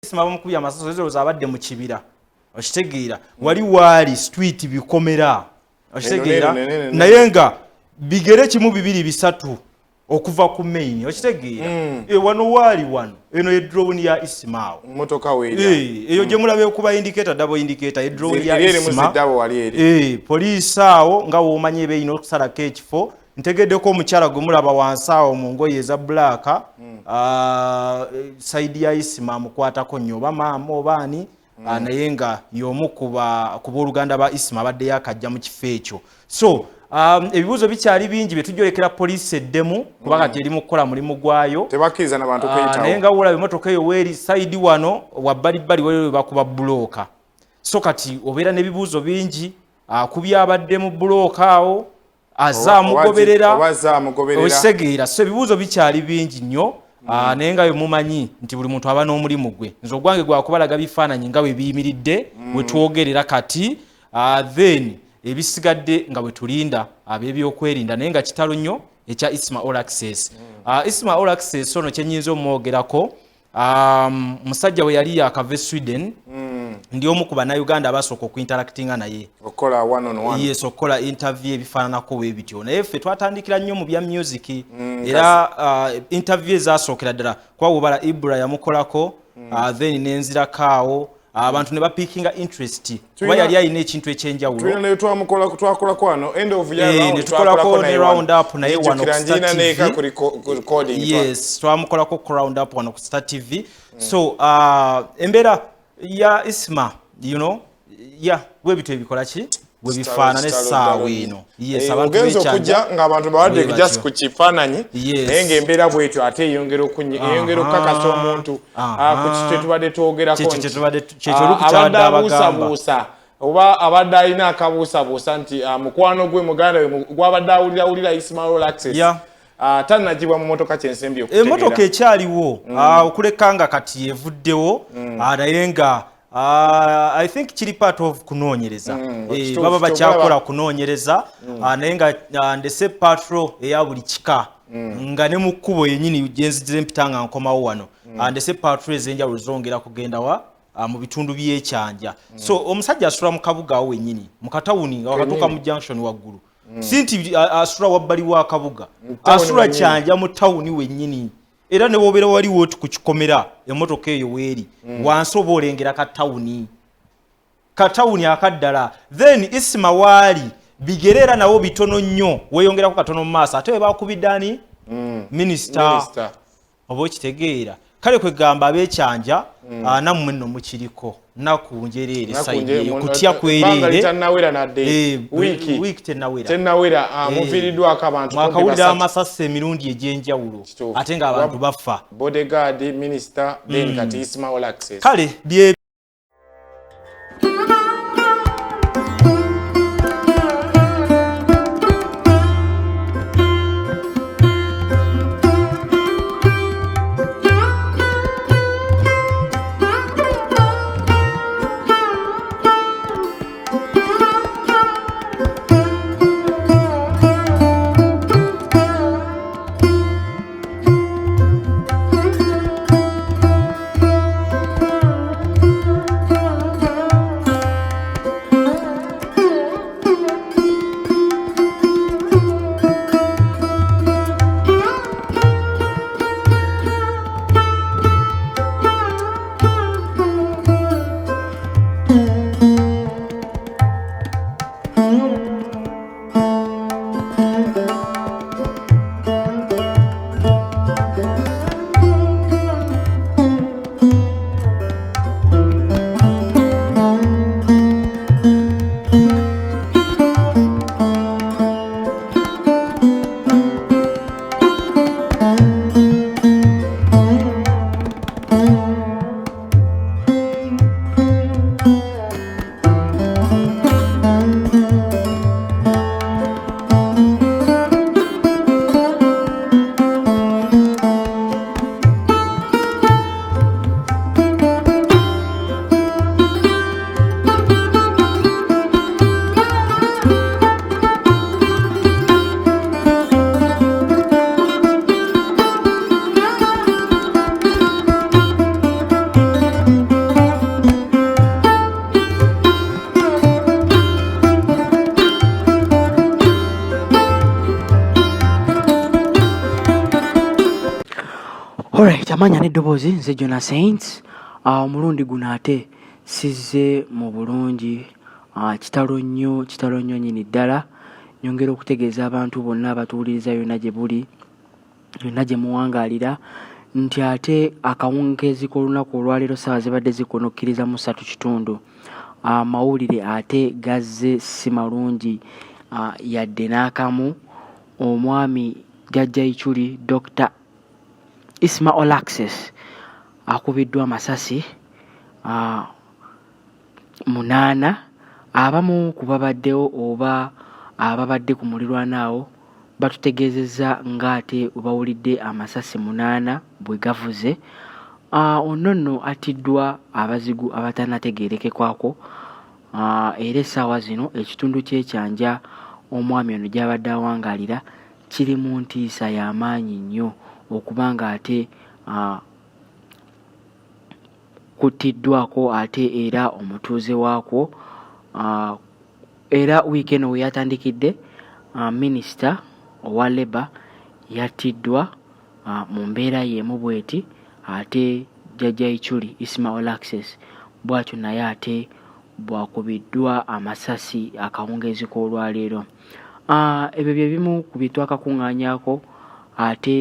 Isma bamukubye amasaso ezo abadde mu kibira okitegeera wali wali street bikomera okitegeera naye nga bigere kimu bibiri bisatu okuva ku main okitegeera wano wali wano eno ye drone ya Isma motoka weera eyo gye mulabe okuba indicator double indicator ye drone ya Isma police awo nga womanye be ino kusala kechifo ntegeddeko omukyala gwe mulaba wansi awo mu ngoye eza black side ya Isma mukwatako nnyo oba maama obaani naye nga y'omu ku booluganda ba Isma abadde yakajja mu kifo ekyo so ebibuuzo bikyali bingi bye tujolekera poliisi eddemu kuba kati eri mu kukola mulimu gwayo tebakkiriza n'abantu kweyitawo naye nga wulaba emmotoka eyo weeri sayidi wano wabbalibbali waliwo bakuba bulooka so kati obeera n'ebibuuzo bingi kubya abadde mu bulooka awo azaamugoberera okitegeera so ebibuuzo bikyali bingi nnyo naye nga mumanyi nti buli muntu aba n'omulimu gwe nze ogwange gwakubalaga bifaananyi nga bwe biyimiridde bwe twogerera kati then ebisigadde nga bwe tulinda ab'ebyokwerinda naye nga kitalo nnyo ekya Isma Olaxes Isma Olaxes ono kyenyinza omwogerako musajja we yali yakava Sweden ndi omu ku bannayuganda abasooka okuinteractinga naye okola one on one yes okola interview ebifaananako bwe bityo naye ffe twatandikira nnyo mu bya music era interview ezasookera ddala kuba wobala Ibra yamukolako then nenzirako abantu ne bapikinga interest kuba yali alina ekintu ekyenjawulo tulina naye twakolako ano end of year ne tukolako ne round up naye wano ku Star TV yes twamukolako ku round up wano ku Star TV so embeera ya Isma you know bwe bityo ebikola ki bwe bifaanana essaawa eno yes abantu bekyanja okujja ng'abantu bawadde just ku kifaananyi naye ng'embeera bwetyo ate eyongera okukakasa omuntu ku kiti tubadde twogerako abadde abuusabuusa oba abadde alina akabuusabuusa nti mukwano gwe muganda we gwabadde awulira Isma Olaxes tannagibwa mu motoka kyensembi okutegeera emmotoka ekyaliwo okuleka nga kati evuddewo naye nga I think kiri part of kunoonyereza baba bakyakola kunoonyereza naye nga ndese patrol eya buli kika nga ne mu kkubo yennyini gyenzijire mpita nga nkomawo wano ndese patrol ez'enjawulo zongera kugenda mu bitundu by'ekyanja so omusajja asula mu kabuga awo wennyini mu katawuni nga wakatuuka mu junction waggulu si nti asula wabbali wa kabuga asula kyanja mu tawuni wennyini era ne wobeera waliwo ku kikomera emmotoka eyo weeri wansi oba olengera katawuni akaddala then Isma waali bigere era nawo bitono nnyo weeyongerako katono mu maaso ate we bakubidde minisita oba okitegeera kale kwegamba abeekyanja nammwe nno mukiriko naku njereere sayidi eyo kutya kwereere wiiki tennawera mufiiriddwako abantu mwakawulira amasasi emirundi egy'enjawulo ate ng'abantu bafa bodyguard minister then kati Isma Olaxes kale bye Amanya n'eddoboozi nze Jona Saints. Omulundi guno ate sizze mu bulungi. Kitalo nnyo nyini ddala. Nyongera okutegeeza abantu bonna abatuwuliriza yonna gye buli, yonna gye muwangaalira, nti ate akawungeezi k'olunaku olwaleero ssaawa zibadde zikonokkiriza mu 3:30. Amawulire ate gazze si malungi yadde n'akamu. Omwami Jjajja Ichuli Dr. Isma Olaxes akubiddwa amasasi 8. Abamu ku babaddewo oba ababadde ku mulirwana awo batutegeezezza ng'ate bawulidde amasasi 8 bwe gavuze. Ono nno atiddwa abazigu abatanategeerekekwako. Era essaawa zino ekitundu ky'ekyanja omwami ono gy'abadde awangaalira kiri mu ntiisa y'amaanyi nnyo okuba nga ate kuttiddwako ate era omutuuze waakwo. Era wiiki eno we yatandikidde, minisita owa Labour yattiddwa mu mbeera y'emu bweti, ate Jjajja Ichuli Isma Olaxes bw'atyo naye ate bwakubiddwa amasasi akawungeezi k'olwaleero. Ebyo bye bimu ku bye twakakuŋŋaanyaako ate